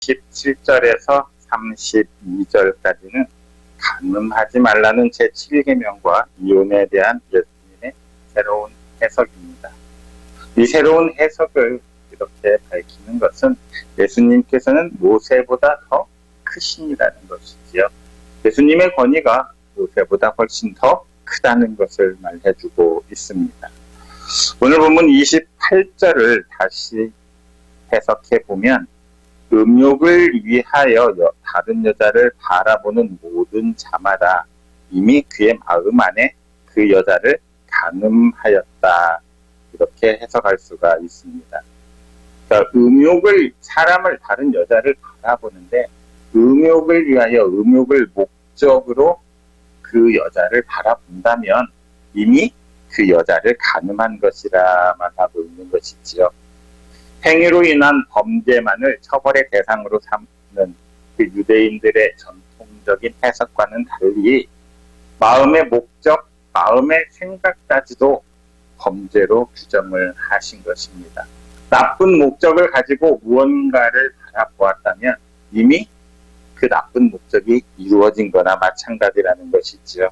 17절에서 32절까지는 간음하지 말라는 제7계명과 이혼에 대한 예수님의 새로운 해석입니다. 이 새로운 해석을 이렇게 밝히는 것은 예수님께서는 모세보다 더 크신이라는 것이지요. 예수님의 권위가 모세보다 훨씬 더 크다는 것을 말해주고 있습니다. 오늘 본문 28절을 다시 해석해 보면 음욕을 위하여 다른 여자를 바라보는 모든 자마다 이미 그의 마음 안에 그 여자를 간음하였다. 이렇게 해석할 수가 있습니다. 그러니까 사람을 다른 여자를 바라보는데 음욕을 위하여 음욕을 목적으로 그 여자를 바라본다면 이미 그 여자를 간음한 것이라 말하고 있는 것이지요. 행위로 인한 범죄만을 처벌의 대상으로 삼는 그 유대인들의 전통적인 해석과는 달리 마음의 목적, 마음의 생각까지도 범죄로 규정을 하신 것입니다. 나쁜 목적을 가지고 무언가를 바라보았다면 이미 그 나쁜 목적이 이루어진 거나 마찬가지라는 것이지요.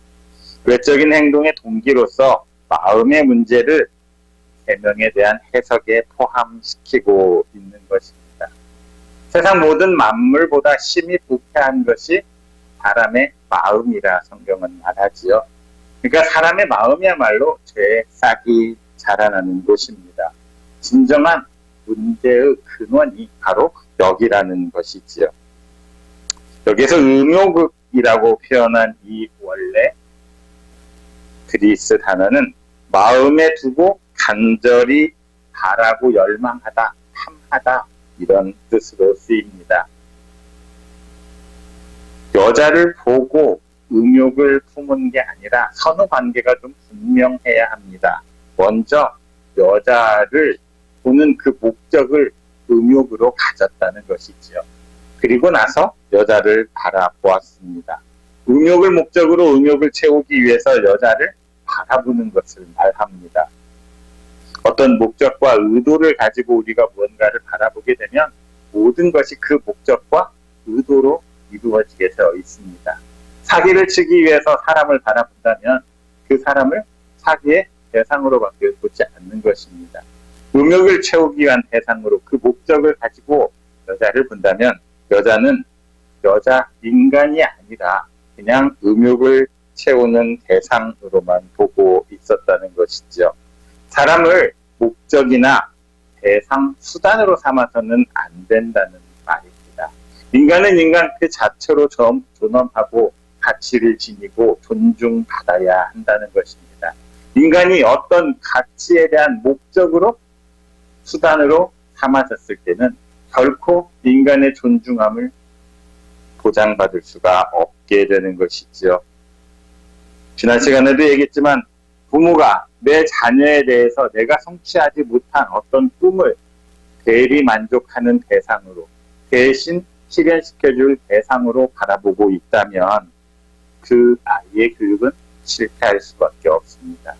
외적인 행동의 동기로서 마음의 문제를 계명에 대한 해석에 포함시키고 있는 것입니다. 세상 모든 만물보다 심히 부패한 것이 사람의 마음이라 성경은 말하지요. 그러니까 사람의 마음이야말로 죄의 싹이 자라나는 곳입니다. 진정한 문제의 근원이 바로 여기라는 것이지요. 여기에서 음욕이라고 표현한 이 원래 그리스 단어는 마음에 두고 간절히 바라고 열망하다, 탐하다 이런 뜻으로 쓰입니다. 여자를 보고 음욕을 품은 게 아니라 선후 관계가 좀 분명해야 합니다. 먼저 여자를 보는 그 목적을 음욕으로 가졌다는 것이지요. 그리고 나서 여자를 바라보았습니다. 음욕을 목적으로 음욕을 채우기 위해서 여자를 바라보는 것을 말합니다. 어떤 목적과 의도를 가지고 우리가 무언가를 바라보게 되면 모든 것이 그 목적과 의도로 이루어지게 되어 있습니다. 사기를 치기 위해서 사람을 바라본다면 그 사람을 사기의 대상으로밖에 보지 않는 것입니다. 음욕을 채우기 위한 대상으로 그 목적을 가지고 여자를 본다면 여자는 인간이 아니라 그냥 음욕을 채우는 대상으로만 보고 있었다는 것이죠. 사람을 목적이나 대상, 수단으로 삼아서는 안 된다는 말입니다. 인간은 인간 그 자체로 존엄하고 가치를 지니고 존중받아야 한다는 것입니다. 인간이 어떤 가치에 대한 목적으로 수단으로 삼아졌을 때는 결코 인간의 존중함을 보장받을 수가 없게 되는 것이지요. 지난 시간에도 얘기했지만 부모가 내 자녀에 대해서 내가 성취하지 못한 어떤 꿈을 대리 만족하는 대상으로 대신 실현시켜줄 대상으로 바라보고 있다면 그 아이의 교육은 실패할 수밖에 없습니다.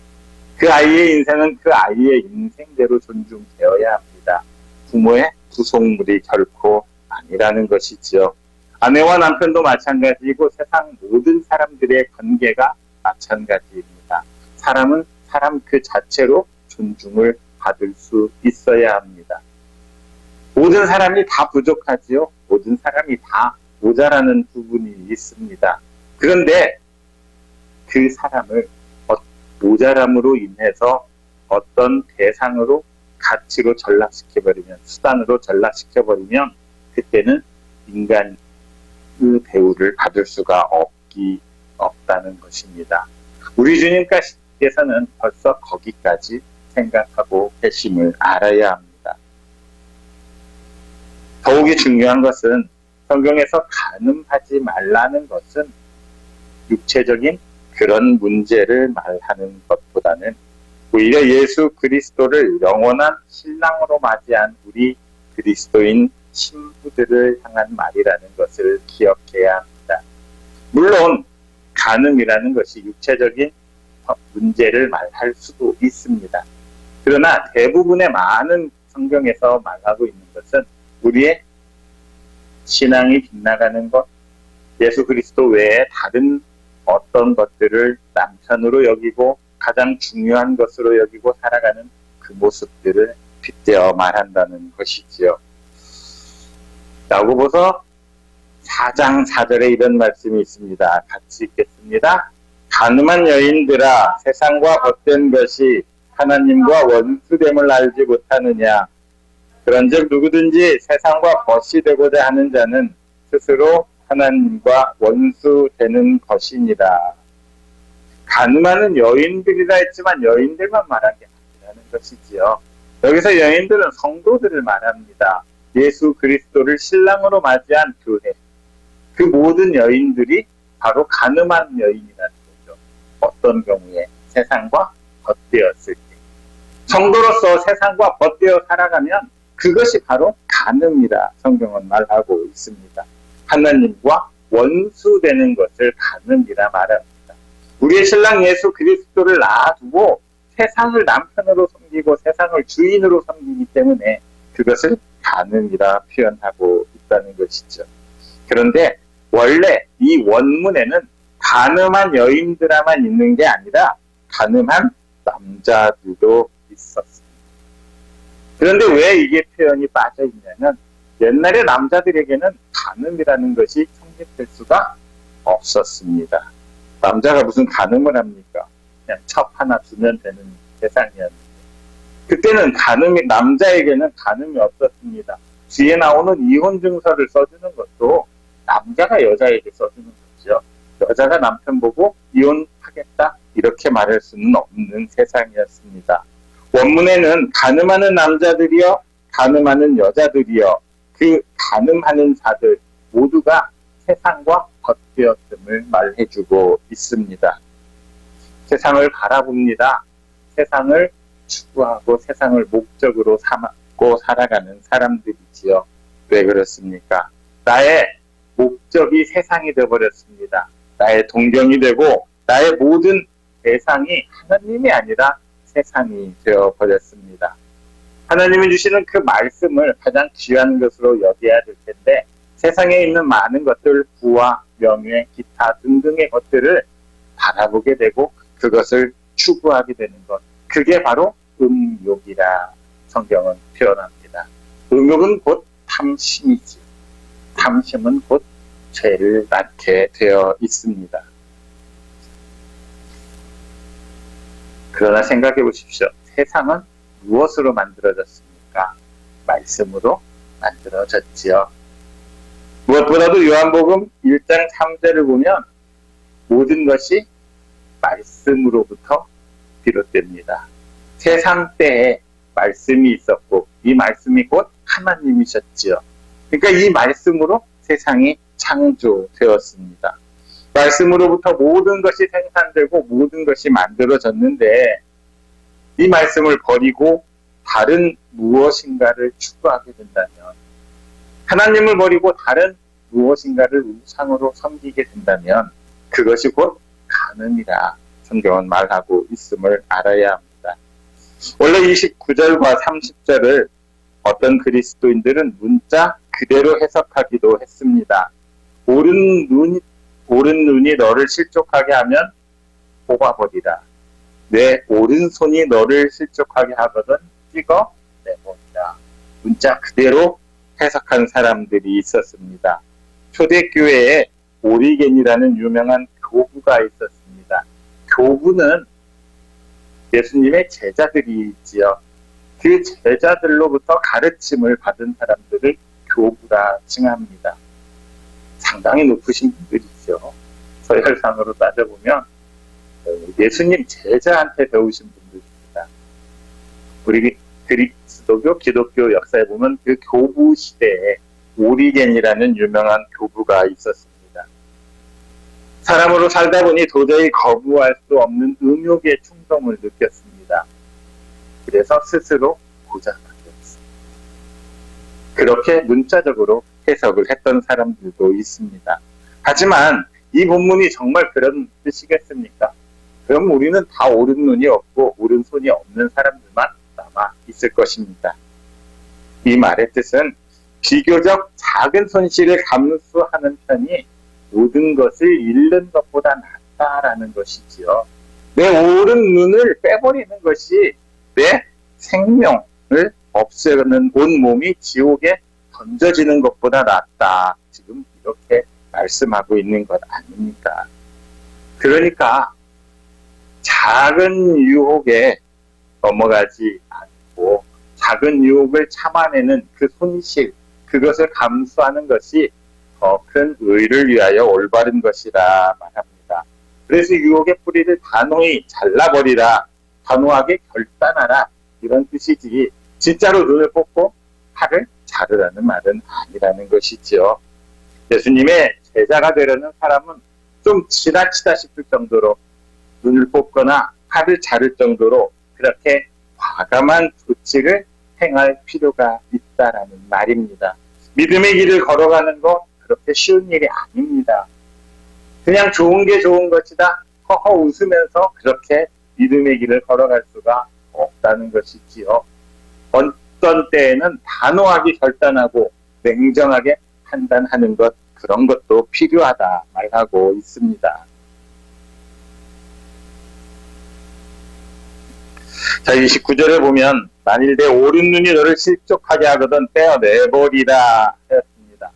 그 아이의 인생은 그 아이의 인생대로 존중되어야 합니다. 부모의 구속물이 결코 아니라는 것이지요. 아내와 남편도 마찬가지이고 세상 모든 사람들의 관계가 마찬가지입니다. 사람은 사람 그 자체로 존중을 받을 수 있어야 합니다. 모든 사람이 다 부족하지요. 모든 사람이 다 모자라는 부분이 있습니다. 그런데 그 사람을 모자람으로 인해서 어떤 대상으로 가치로 전락시켜버리면, 수단으로 전락시켜버리면 그때는 인간의 대우를 받을 수가 없다는 것입니다. 우리 주님께서는 벌써 거기까지 생각하고 계심을 알아야 합니다. 더욱이 중요한 것은 성경에서 간음하지 말라는 것은 육체적인 그런 문제를 말하는 것보다는 오히려 예수 그리스도를 영원한 신랑으로 맞이한 우리 그리스도인 신부들을 향한 말이라는 것을 기억해야 합니다. 물론 간음이라는 것이 육체적인 문제를 말할 수도 있습니다. 그러나 대부분의 많은 성경에서 말하고 있는 것은 우리의 신앙이 빗나가는 것, 예수 그리스도 외에 다른 어떤 것들을 남편으로 여기고 가장 중요한 것으로 여기고 살아가는 그 모습들을 빗대어 말한다는 것이지요. 야고보서 4장 4절에 이런 말씀이 있습니다. 같이 읽겠습니다. 가늠한 여인들아, 세상과 헛된 것이 하나님과 원수됨을 알지 못하느냐. 그런즉 누구든지 세상과 벗이 되고자 하는 자는 스스로 하나님과 원수되는 것이니라. 가늠하는 여인들이라 했지만 여인들만 말한 게 아니라는 것이지요. 여기서 여인들은 성도들을 말합니다. 예수 그리스도를 신랑으로 맞이한 교회. 그 모든 여인들이 바로 가늠한 여인이라는 거죠. 어떤 경우에 세상과 벗되었을 때. 성도로서 세상과 벗되어 살아가면 그것이 바로 가늠이라 성경은 말하고 있습니다. 하나님과 원수되는 것을 가늠이라 말합니다. 우리의 신랑 예수 그리스도를 놔두고 세상을 남편으로 섬기고 세상을 주인으로 섬기기 때문에 그것을 가늠이라 표현하고 있다는 것이죠. 그런데 원래 이 원문에는 가늠한 여인들만 있는 게 아니라 가늠한 남자들도 있었습니다. 그런데 왜 이게 표현이 빠져 있냐면 옛날에 남자들에게는 가늠이라는 것이 성립될 수가 없었습니다. 남자가 무슨 가늠을 합니까? 그냥 첩 하나 주면 되는 세상이었는데 그때는 남자에게는 가늠이 없었습니다. 뒤에 나오는 이혼 증서를 써주는 것도 남자가 여자에게 써주는 거죠. 여자가 남편 보고 이혼하겠다 이렇게 말할 수는 없는 세상이었습니다. 원문에는 가늠하는 남자들이여 가늠하는 여자들이여 그 가늠하는 자들 모두가 세상과 벗되었음을 말해주고 있습니다. 세상을 바라봅니다. 세상을 추구하고 세상을 목적으로 삼고 살아가는 사람들이지요. 왜 그렇습니까? 나의 목적이 세상이 되어버렸습니다. 나의 동경이 되고 나의 모든 대상이 하나님이 아니라 세상이 되어버렸습니다. 하나님이 주시는 그 말씀을 가장 귀한 것으로 여겨야 될 텐데 세상에 있는 많은 것들, 부와 명예, 기타 등등의 것들을 바라보게 되고 그것을 추구하게 되는 것. 그게 바로 음욕이라 성경은 표현합니다. 음욕은 곧 탐심이지. 탐심은 곧 죄를 낳게 되어 있습니다. 그러나 생각해 보십시오. 세상은 무엇으로 만들어졌습니까? 말씀으로 만들어졌지요. 무엇보다도 요한복음 1장 3절을 보면 모든 것이 말씀으로부터 비롯됩니다. 세상 때에 말씀이 있었고 이 말씀이 곧 하나님이셨지요. 그러니까 이 말씀으로 세상이 창조되었습니다. 말씀으로부터 모든 것이 생산되고 모든 것이 만들어졌는데 이 말씀을 버리고 다른 무엇인가를 추구하게 된다면 하나님을 버리고 다른 무엇인가를 우상으로 섬기게 된다면 그것이 곧 가늠이라 성경은 말하고 있음을 알아야 합니다. 원래 29절과 30절을 어떤 그리스도인들은 문자 그대로 해석하기도 했습니다. 옳은 눈이 너를 실족하게 하면 뽑아버리라. 내 오른손이 너를 실족하게 하거든 찍어내버리라. 문자 그대로 해석한 사람들이 있었습니다. 초대교회에 오리겐이라는 유명한 교부가 있었습니다. 교부는 예수님의 제자들이 있지요. 그 제자들로부터 가르침을 받은 사람들을 교부라 칭합니다. 상당히 높으신 분들이죠. 서열상으로 따져보면 예수님 제자한테 배우신 분들입니다. 우리 그리스도교, 기독교 역사에 보면 그 교부 시대에 오리겐이라는 유명한 교부가 있었습니다. 사람으로 살다 보니 도저히 거부할 수 없는 음욕의 충동을 느꼈습니다. 그래서 스스로 고자하였습니다. 그렇게 문자적으로 해석을 했던 사람들도 있습니다. 하지만 이 본문이 정말 그런 뜻이겠습니까? 그럼 우리는 다 옳은 눈이 없고 옳은 손이 없는 사람들만 남아 있을 것입니다. 이 말의 뜻은 비교적 작은 손실을 감수하는 편이 모든 것을 잃는 것보다 낫다라는 것이지요. 내 오른 눈을 빼버리는 것이 내 생명을 없애는 온 몸이 지옥에 던져지는 것보다 낫다. 지금 이렇게 말씀하고 있는 것 아닙니까? 그러니까 작은 유혹에 넘어가지 않고 작은 유혹을 참아내는 그 손실, 그것을 감수하는 것이 더 큰 의를 위하여 올바른 것이라 말합니다. 그래서 유혹의 뿌리를 단호히 잘라버리라, 단호하게 결단하라, 이런 뜻이지 진짜로 눈을 뽑고 팔을 자르라는 말은 아니라는 것이지요. 예수님의 제자가 되려는 사람은 좀 지나치다 싶을 정도로 눈을 뽑거나 팔을 자를 정도로 그렇게 과감한 조치를 행할 필요가 있다라는 말입니다. 믿음의 길을 걸어가는 거 그렇게 쉬운 일이 아닙니다. 그냥 좋은 게 좋은 것이다 허허 웃으면서 그렇게 믿음의 길을 걸어갈 수가 없다는 것이지요. 어떤 때에는 단호하게 결단하고 냉정하게 판단하는 것, 그런 것도 필요하다 말하고 있습니다. 자, 29절에 보면 만일 내 오른 눈이 너를 실족하게 하거든 떼어내버리라 하였습니다.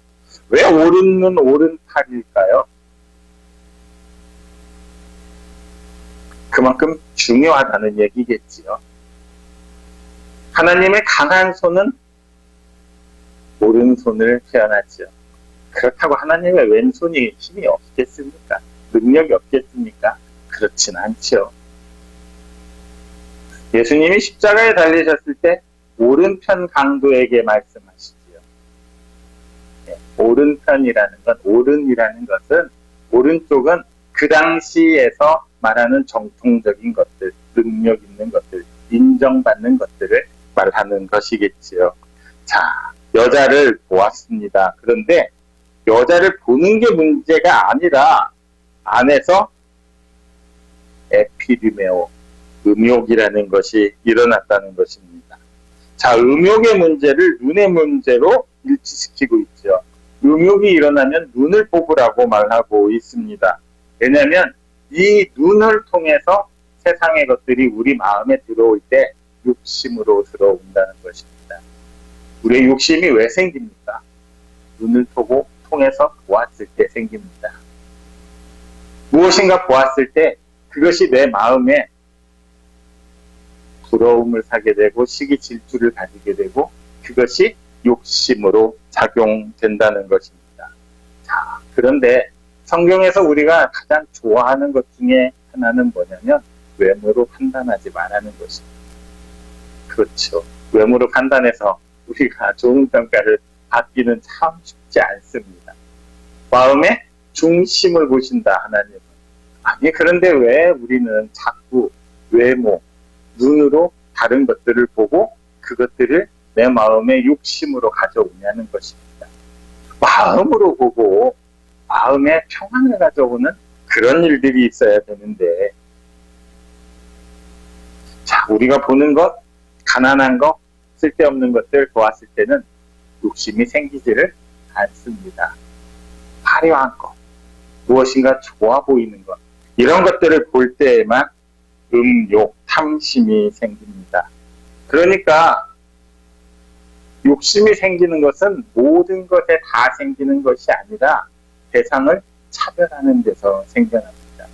왜 오른 눈 오른 팔일까요? 그만큼 중요하다는 얘기겠지요. 하나님의 강한 손은 오른손을 표현하죠. 그렇다고 하나님의 왼손이 힘이 없겠습니까? 능력이 없겠습니까? 그렇진 않죠. 예수님이 십자가에 달리셨을 때 오른편 강도에게 말씀하시지요. 네, 오른편이라는 건, 오른이라는 것은, 오른쪽은 그 당시에서 말하는 정통적인 것들, 능력 있는 것들, 인정받는 것들을 말하는 것이겠지요. 자, 여자를 보았습니다. 그런데 여자를 보는 게 문제가 아니라 안에서 에피리메오, 음욕이라는 것이 일어났다는 것입니다. 자, 음욕의 문제를 눈의 문제로 일치시키고 있죠. 음욕이 일어나면 눈을 뽑으라고 말하고 있습니다. 왜냐하면 이 눈을 통해서 세상의 것들이 우리 마음에 들어올 때 욕심으로 들어온다는 것입니다. 우리의 욕심이 왜 생깁니까? 눈을 통해서 보았을 때 생깁니다. 무엇인가 보았을 때 그것이 내 마음에 부러움을 사게 되고 시기 질투를 가지게 되고 그것이 욕심으로 작용된다는 것입니다. 자, 그런데 성경에서 우리가 가장 좋아하는 것 중에 하나는 뭐냐면 외모로 판단하지 말라는 것입니다. 그렇죠. 외모로 판단해서 우리가 좋은 평가를 받기는 참 쉽지 않습니다. 마음의 중심을 보신다, 하나님은. 아니, 그런데 왜 우리는 자꾸 외모, 눈으로 다른 것들을 보고 그것들을 내 마음의 욕심으로 가져오냐는 것입니다. 마음으로 보고 마음의 평안을 가져오는 그런 일들이 있어야 되는데, 자, 우리가 보는 것, 가난한 것, 쓸데없는 것들 보았을 때는 욕심이 생기지를 않습니다. 화려한 것, 무엇인가 좋아 보이는 것, 이런 것들을 볼 때에만 음욕, 탐심이 생깁니다. 그러니까 욕심이 생기는 것은 모든 것에 다 생기는 것이 아니라 대상을 차별하는 데서 생겨납니다.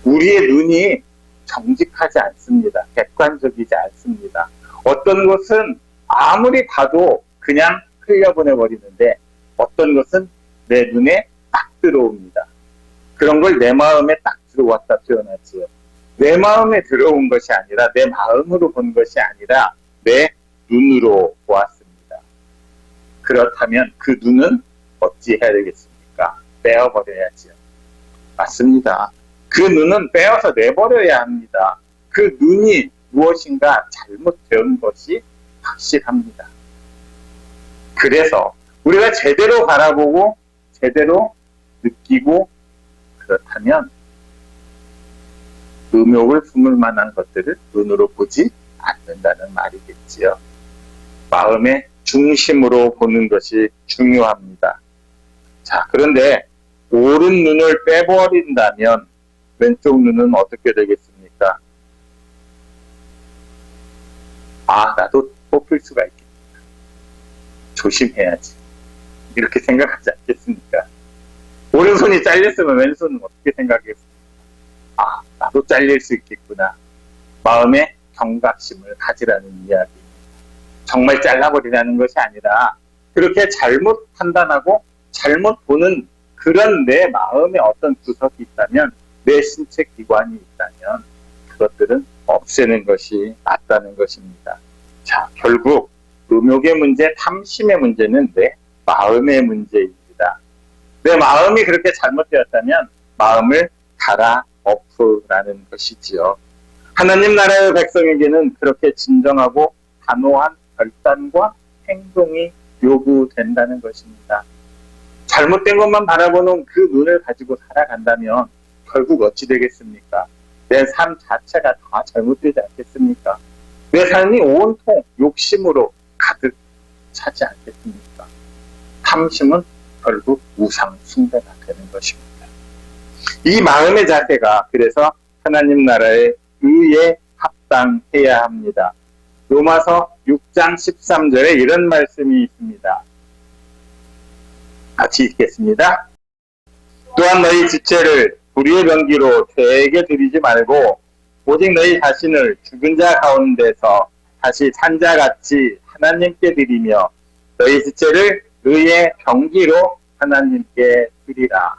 우리의 눈이 정직하지 않습니다. 객관적이지 않습니다. 어떤 것은 아무리 봐도 그냥 흘려보내버리는데 어떤 것은 내 눈에 딱 들어옵니다. 그런 걸 내 마음에 딱 들어왔다 표현하지요. 내 마음에 들어온 것이 아니라 내 마음으로 본 것이 아니라 내 눈으로 보았습니다. 그렇다면 그 눈은 어찌 해야 되겠습니까? 빼어버려야지요. 맞습니다. 그 눈은 빼어서 내버려야 합니다. 그 눈이 무엇인가 잘못된 것이 확실합니다. 그래서 우리가 제대로 바라보고 제대로 느끼고 그렇다면 음욕을 품을 만한 것들을 눈으로 보지 않는다는 말이겠지요. 마음의 중심으로 보는 것이 중요합니다. 자, 그런데 오른 눈을 빼버린다면 왼쪽 눈은 어떻게 되겠습니까? 아, 나도 뽑힐 수가 있겠다. 조심해야지. 이렇게 생각하지 않겠습니까? 오른손이 잘렸으면 왼손은 어떻게 생각하겠습니까? 아, 나도 잘릴 수 있겠구나. 마음에 경각심을 가지라는 이야기. 정말 잘라버리라는 것이 아니라 그렇게 잘못 판단하고 잘못 보는 그런 내 마음에 어떤 구석이 있다면, 내 신체 기관이 있다면 그것들은 없애는 것이 맞다는 것입니다. 자, 결국 음욕의 문제, 탐심의 문제는 내 마음의 문제입니다. 내 마음이 그렇게 잘못되었다면 마음을 갈아엎으라는 것이지요. 하나님 나라의 백성에게는 그렇게 진정하고 단호한 결단과 행동이 요구된다는 것입니다. 잘못된 것만 바라보는 그 눈을 가지고 살아간다면 결국 어찌 되겠습니까? 내 삶 자체가 다 잘못되지 않겠습니까? 내 삶이 온통 욕심으로 가득 차지 않겠습니까? 탐심은 결국 우상 숭배가 되는 것입니다. 이 마음의 자세가 그래서 하나님 나라의 의에 합당해야 합니다. 로마서 6장 13절에 이런 말씀이 있습니다. 같이 읽겠습니다. 또한 너희 지체를 불의의 병기로 죄에게 드리지 말고 오직 너희 자신을 죽은 자 가운데서 다시 산 자같이 하나님께 드리며 너희 지체를 의의 병기로 하나님께 드리라.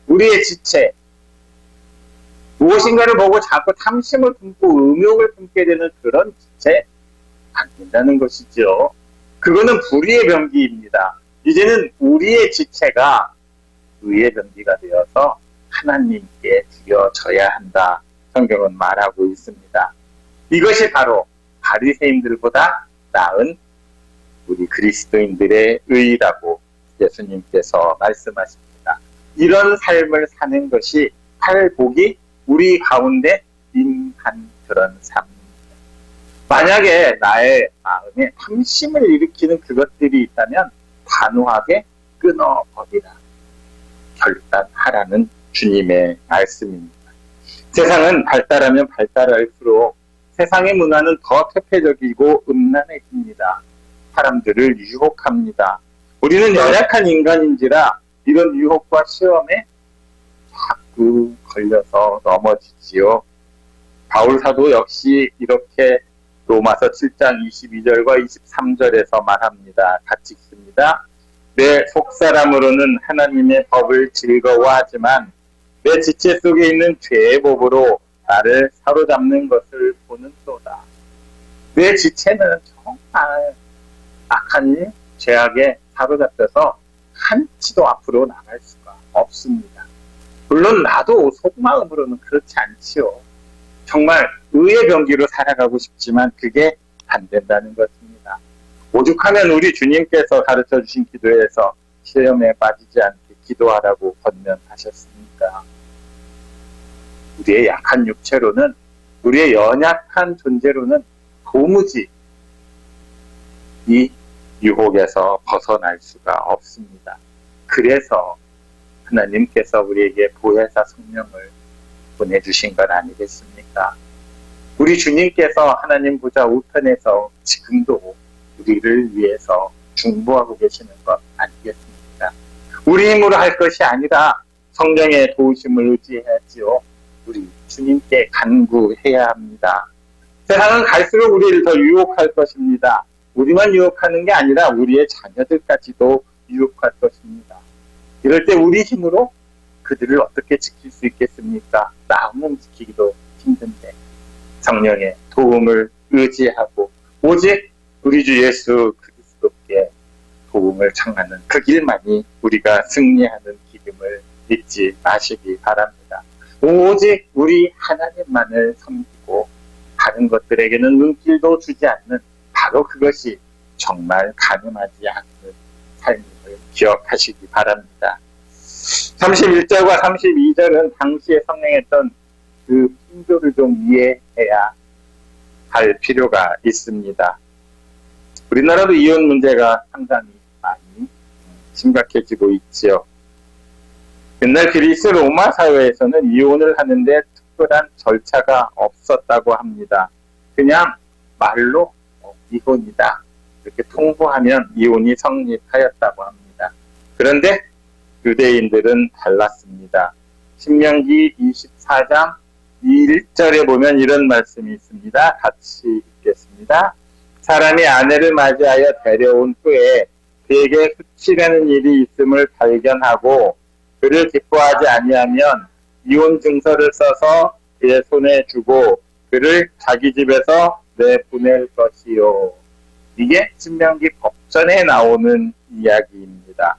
우리의 지체, 무엇인가를 보고 자꾸 탐심을 품고 음욕을 품게 되는 그런 지체 안 된다는 것이죠. 그거는 불의의 병기입니다. 이제는 우리의 지체가 의의 병기가 되어서 하나님께 드려져야 한다. 성경은 말하고 있습니다. 이것이 바로 바리새인들보다 나은 우리 그리스도인들의 의라고 예수님께서 말씀하십니다. 이런 삶을 사는 것이 팔복이 우리 가운데 임한 그런 삶입니다. 만약에 나의 마음에 탐심을 일으키는 그것들이 있다면 단호하게 끊어버리라. 결단하라는 주님의 말씀입니다. 세상은 발달하면 발달할수록 세상의 문화는 더 퇴폐적이고 음란해집니다. 사람들을 유혹합니다. 우리는 연약한 인간인지라 이런 유혹과 시험에 자꾸 걸려서 넘어지지요. 바울 사도 역시 이렇게 로마서 7장 22절과 23절에서 말합니다. 같이 읽습니다. 내 속사람으로는 하나님의 법을 즐거워하지만 내 지체 속에 있는 죄의 법으로 나를 사로잡는 것을 보는도다. 내 지체는 정말 악한 일, 죄악에 사로잡혀서 한치도 앞으로 나갈 수가 없습니다. 물론 나도 속마음으로는 그렇지 않지요. 정말 의의 병기로 살아가고 싶지만 그게 안 된다는 것입니다. 오죽하면 우리 주님께서 가르쳐 주신 기도에서 시험에 빠지지 않게 기도하라고 권면하셨습니까? 우리의 약한 육체로는, 우리의 연약한 존재로는 도무지 이 유혹에서 벗어날 수가 없습니다. 그래서 하나님께서 우리에게 보혜사 성령을 보내주신 것 아니겠습니까? 우리 주님께서 하나님 보좌 우편에서 지금도 우리를 위해서 중보하고 계시는 것 아니겠습니까? 우리 힘으로 할 것이 아니라 성령의 도우심을 의지해야지요. 우리 주님께 간구해야 합니다. 세상은 갈수록 우리를 더 유혹할 것입니다. 우리만 유혹하는 게 아니라 우리의 자녀들까지도 유혹할 것입니다. 이럴 때 우리 힘으로 그들을 어떻게 지킬 수 있겠습니까? 나 몸 지키기도 힘든데 성령의 도움을 의지하고 오직 우리 주 예수 그리스도께 도움을 청하는 그 길만이 우리가 승리하는 길임을 잊지 마시기 바랍니다. 오직 우리 하나님만을 섬기고 다른 것들에게는 눈길도 주지 않는 바로 그것이 정말 가늠하지 않는 삶임을 기억하시기 바랍니다. 31절과 32절은 당시에 성행했던 그 핑조를 좀 이해해야 할 필요가 있습니다. 우리나라도 이혼 문제가 상당히 많이 심각해지고 있지요. 옛날 그리스 로마 사회에서는 이혼을 하는데 특별한 절차가 없었다고 합니다. 그냥 말로 이혼이다 이렇게 통보하면 이혼이 성립하였다고 합니다. 그런데 유대인들은 달랐습니다. 신명기 24장 1절에 보면 이런 말씀이 있습니다. 같이 읽겠습니다. 사람이 아내를 맞이하여 데려온 후에 그에게 수치라는 일이 있음을 발견하고 그를 기뻐하지 아니하면 이혼 증서를 써서 그의 손에 주고 그를 자기 집에서 내보낼 것이요. 이게 신명기 법전에 나오는 이야기입니다.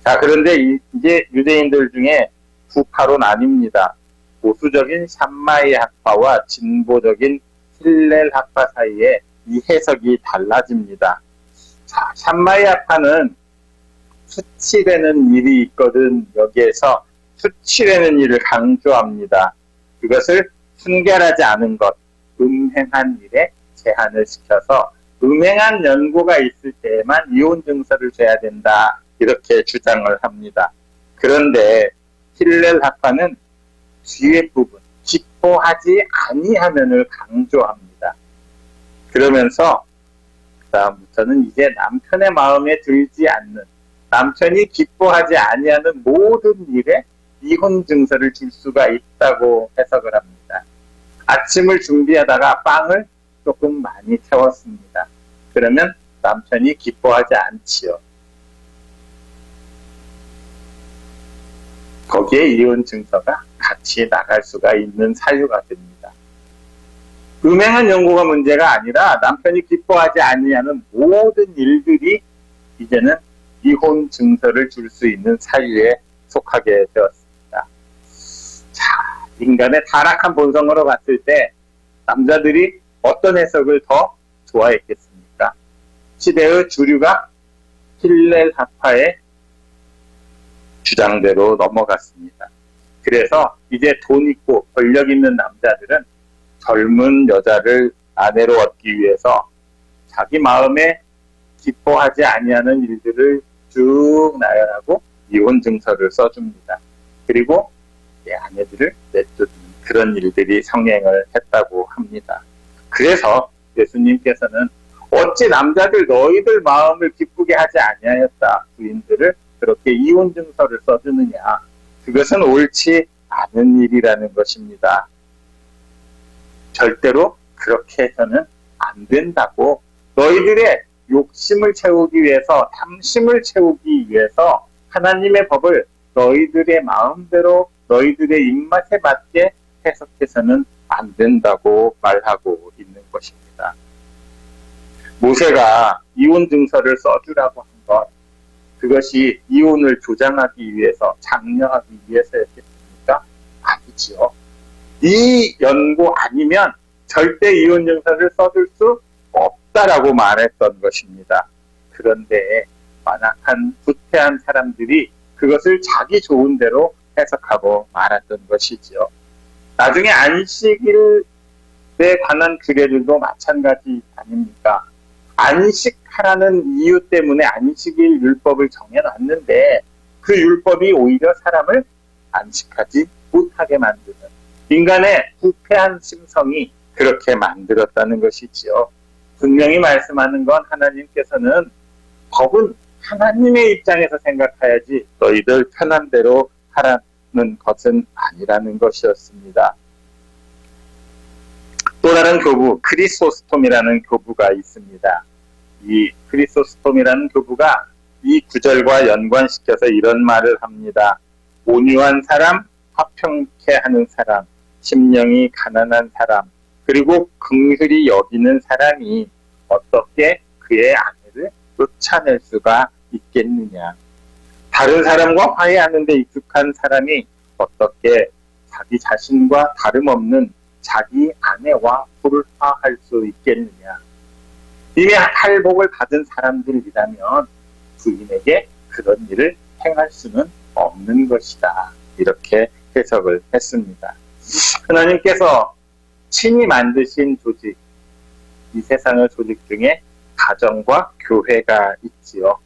자, 그런데 이제 유대인들 중에 두 파로 나뉩니다. 보수적인 샴마이 학파와 진보적인 힐렐 학파 사이에 이 해석이 달라집니다. 자, 샴마이 학파는 수치라는 일이 있거든 여기에서 수치라는 일을 강조합니다. 그것을 순결하지 않은 것, 음행한 일에 제한을 시켜서 음행한 연고가 있을 때에만 이혼 증서를 줘야 된다 이렇게 주장을 합니다. 그런데 힐렐 학파는 뒤에 부분, 기뻐하지 아니하면을 강조합니다. 그러면서 그다음부터는 이제 남편의 마음에 들지 않는, 남편이 기뻐하지 아니하는 모든 일에 이혼 증서를 줄 수가 있다고 해석을 합니다. 아침을 준비하다가 빵을 조금 많이 태웠습니다. 그러면 남편이 기뻐하지 않지요. 거기에 이혼 증서가 같이 나갈 수가 있는 사유가 됩니다. 음행한 연고가 문제가 아니라 남편이 기뻐하지 아니하는 모든 일들이 이제는 이혼 증서를 줄 수 있는 사유에 속하게 되었습니다. 자, 인간의 타락한 본성으로 봤을 때 남자들이 어떤 해석을 더 좋아했겠습니까? 시대의 주류가 힐렐 학파의 주장대로 넘어갔습니다. 그래서 이제 돈 있고 권력 있는 남자들은 젊은 여자를 아내로 얻기 위해서 자기 마음에 기뻐하지 아니하는 일들을 쭉 나열하고 이혼 증서를 써줍니다. 그리고 아내들을 내쫓는 그런 일들이 성행을 했다고 합니다. 그래서 예수님께서는 어찌 남자들 너희들 마음을 기쁘게 하지 아니하였다. 부인들을 그렇게 이혼 증서를 써주느냐. 그것은 옳지 않은 일이라는 것입니다. 절대로 그렇게 해서는 안 된다고. 너희들의 욕심을 채우기 위해서, 탐심을 채우기 위해서 하나님의 법을 너희들의 마음대로 너희들의 입맛에 맞게 해석해서는 안 된다고 말하고 있는 것입니다. 모세가 이혼 증서를 써주라고 한 것, 그것이 이혼을 조장하기 위해서, 장려하기 위해서였겠습니까? 아니지요. 이 연고 아니면 절대 이혼 증서를 써줄 수 없다라고 말했던 것입니다. 그런데 완악한 부패한 사람들이 그것을 자기 좋은 대로 해석하고 말았던 것이지요. 나중에 안식일에 관한 규례들도 마찬가지 아닙니까? 안식하라는 이유 때문에 안식일 율법을 정해놨는데 그 율법이 오히려 사람을 안식하지 못하게 만드는, 인간의 부패한 심성이 그렇게 만들었다는 것이지요. 분명히 말씀하는 건 하나님께서는 법은 하나님의 입장에서 생각해야지 너희들 편한 대로 하라는 것은 아니라는 것이었습니다. 또 다른 교부, 크리소스톰이라는 교부가 있습니다. 이 크리소스톰이라는 교부가 이 구절과 연관시켜서 이런 말을 합니다. 온유한 사람, 화평케 하는 사람, 심령이 가난한 사람, 그리고 긍휼히 여기는 사람이 어떻게 그의 아내를 쫓아낼 수가 있겠느냐. 다른 사람과 화해하는 데 익숙한 사람이 어떻게 자기 자신과 다름없는 자기 아내와 불화할 수 있겠느냐. 이미 할복을 받은 사람들이라면 부인에게 그런 일을 행할 수는 없는 것이다. 이렇게 해석을 했습니다. 하나님께서 친히 만드신 조직, 이 세상의 조직 중에 가정과 교회가 있지요.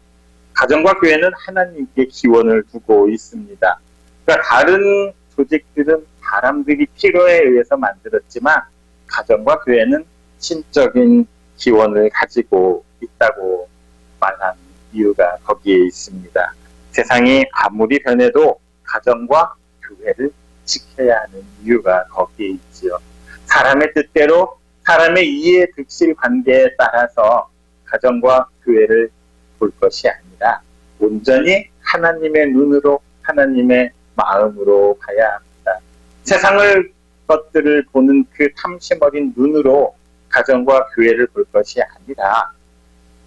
가정과 교회는 하나님께 기원을 두고 있습니다. 그러니까 다른 조직들은 사람들이 필요에 의해서 만들었지만 가정과 교회는 신적인 기원을 가지고 있다고 말한 이유가 거기에 있습니다. 세상이 아무리 변해도 가정과 교회를 지켜야 하는 이유가 거기에 있지요. 사람의 뜻대로 사람의 이해 득실 관계에 따라서 가정과 교회를 볼 것이 아니라 온전히 하나님의 눈으로 하나님의 마음으로 봐야 합니다. 세상을 것들을 보는 그 탐심 어린 눈으로 가정과 교회를 볼 것이 아니라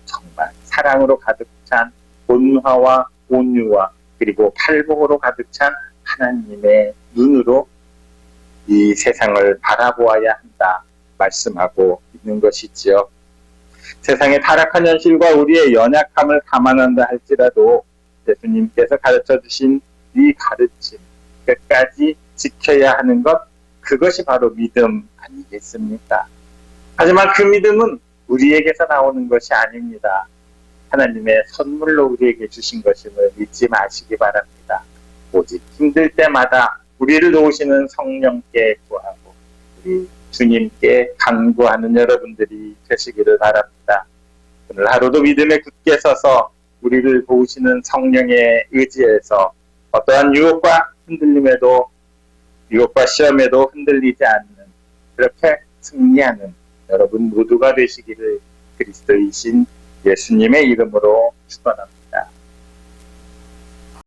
정말 사랑으로 가득 찬 온화와 온유와 그리고 팔복으로 가득 찬 하나님의 눈으로 이 세상을 바라보아야 한다 말씀하고 있는 것이지요. 세상의 타락한 현실과 우리의 연약함을 감안한다 할지라도 예수님께서 가르쳐 주신 이 가르침 끝까지 지켜야 하는 것, 그것이 바로 믿음 아니겠습니까? 하지만 그 믿음은 우리에게서 나오는 것이 아닙니다. 하나님의 선물로 우리에게 주신 것임을 잊지 마시기 바랍니다. 오직 힘들 때마다 우리를 도우시는 성령께 구하고 우리 주님께 간구하는 여러분들이 되시기를 바랍니다. 오늘 하루도 믿음에 굳게 서서 우리를 도우시는 성령의 의지에서 어떠한 유혹과 흔들림에도, 유혹과 시험에도 흔들리지 않는, 그렇게 승리하는 여러분 모두가 되시기를 그리스도이신 예수님의 이름으로 축원합니다.